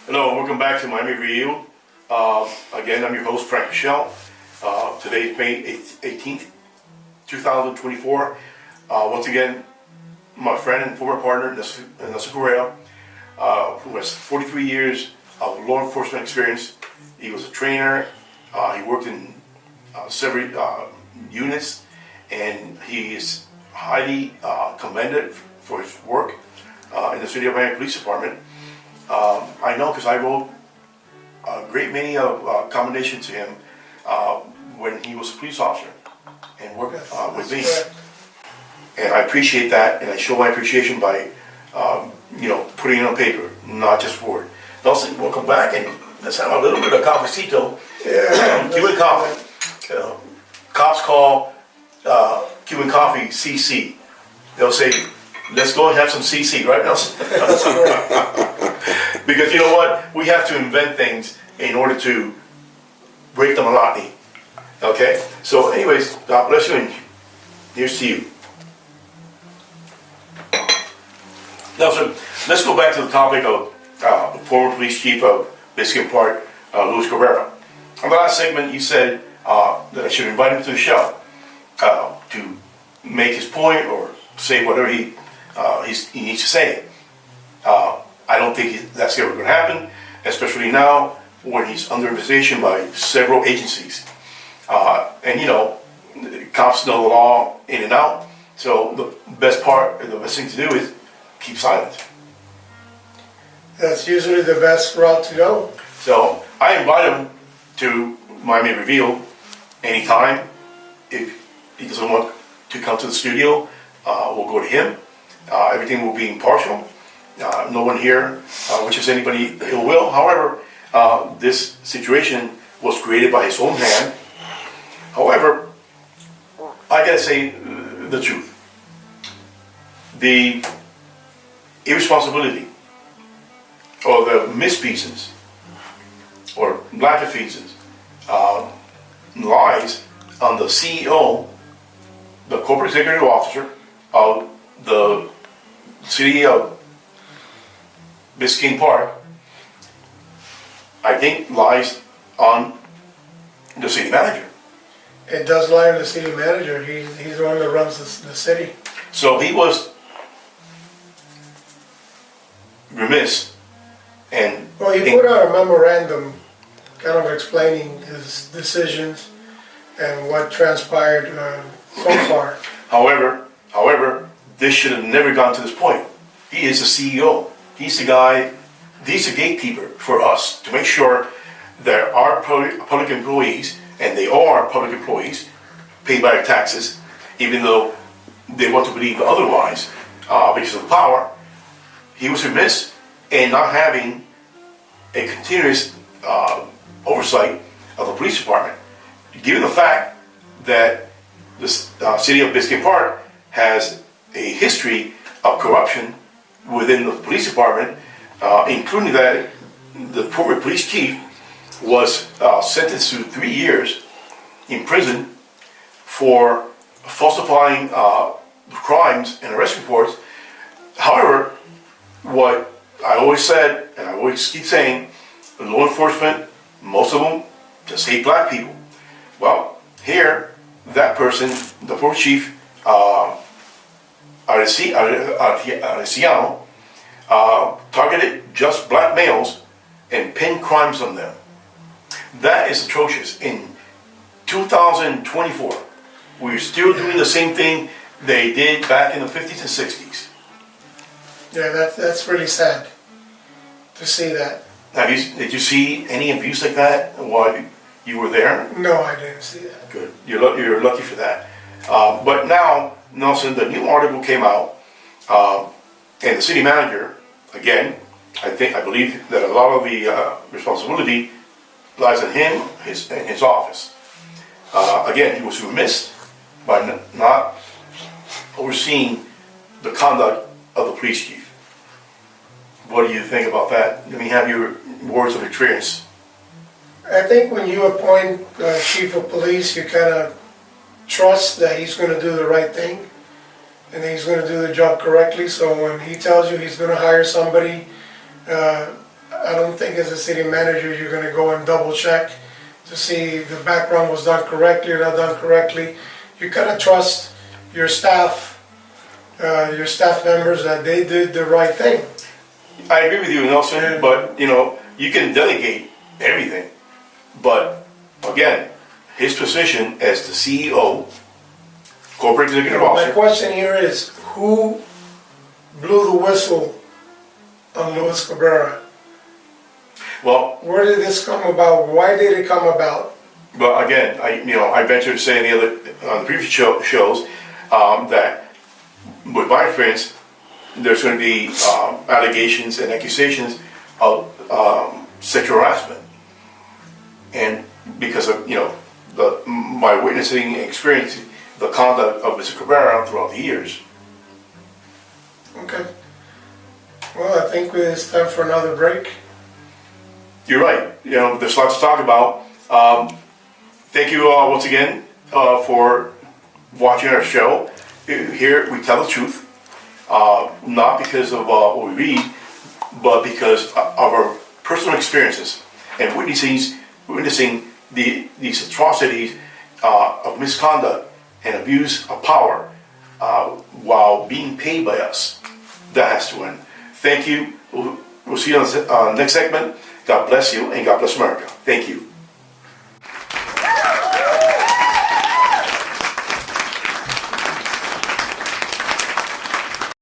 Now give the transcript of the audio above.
Hello, welcome back to Miami Dade. Again, I'm your host, Frank Pichel. Today is May 18th, 2024. Once again, my friend and former partner, Correa, who has 43 years of law enforcement experience. He was a trainer. He worked in several units, and he is highly commended for his work in the City of Miami Police Department. I know because I wrote a great many of commendations to him when he was a police officer and worked with me. And I appreciate that, and I show my appreciation by, putting it on paper, not just word. Nelson, welcome back, and let's have a little bit of cafecito. Yeah, Cuban coffee. Cops call Cuban coffee CC. They'll say, let's go and have some CC, right, Nelson? Because you know what? We have to invent things in order to break the monotony. Okay? So anyways, God bless you, and here's to you. Nelson, let's go back to the topic of the former police chief of Biscayne Park, Luis Cabrera. In the last segment, you said that I should invite him to the show to make his point or say whatever he needs to say. I don't think that's ever going to happen, especially now when he's under investigation by several agencies. Cops know the law in and out, so the best thing to do is keep silent. That's usually the best route to go. So I invite him to Miami Reveal anytime. If he doesn't want to come to the studio, we'll go to him. Everything will be impartial. No one here wishes anybody ill will. However, this situation was created by his own hand. However, I gotta say the truth. The irresponsibility or the mispieces or malfeasance lies on the CEO, the corporate executive officer of the city of Biscayne Park. I think lies on the city manager. It does lie on the city manager. He's the one that runs the city. So he was remiss and... Well, he put out a memorandum kind of explaining his decisions and what transpired so far. However, this should have never gone to this point. He is the CEO. He's the guy, he's the gatekeeper for us to make sure that our public employees, and they are public employees, paid by our taxes, even though they want to believe otherwise because of the power. He was remiss in not having a continuous oversight of the police department, given the fact that the city of Biscayne Park has a history of corruption within the police department, including that the former police chief was sentenced to 3 years in prison for falsifying crimes and arrest reports. However, what I always said, and I always keep saying, law enforcement, most of them just hate black people. Well, here, that person, the former chief, Areciano, targeted just black males and pinned crimes on them. That is atrocious. In 2024, we're still doing the same thing they did back in the 50s and 60s. Yeah, that's really sad to see that. Did you see any abuse like that while you were there? No, I didn't see that. Good. You're lucky for that. But now, Nelson, the new article came out, and the city manager, again, I believe that a lot of the responsibility lies on him, in his office. Again, he was remiss by not overseeing the conduct of the police chief. What do you think about that? Let me have your words of experience. I think when you appoint a chief of police, you kind of trust that he's going to do the right thing and he's going to do the job correctly. So when he tells you he's going to hire somebody, I don't think as a city manager, you're gonna go and double check to see the background was done correctly or not done correctly. You gotta trust your staff members that they did the right thing. I agree with you, Nelson, but, you know, you can delegate everything. But, again, his position as the CEO, corporate executive My officer, question here is, who blew the whistle on Luis Cabrera? well, Where did this come about? Why did it come about? but again, I venture to say on the previous shows, that with my friends, there's going to be allegations and accusations of sexual harassment, and because of my witnessing and experiencing the conduct of Mr. Cabrera throughout the years. Okay. Well, I think it's time for another break. You're right. There's lots to talk about. Thank you once again for watching our show. Here we tell the truth, not because of what we read, but because of our personal experiences and witnessing these atrocities of misconduct and abuse of power while being paid by us. That has to end. Thank you. We'll see you on the next segment. God bless you and God bless America. Thank you.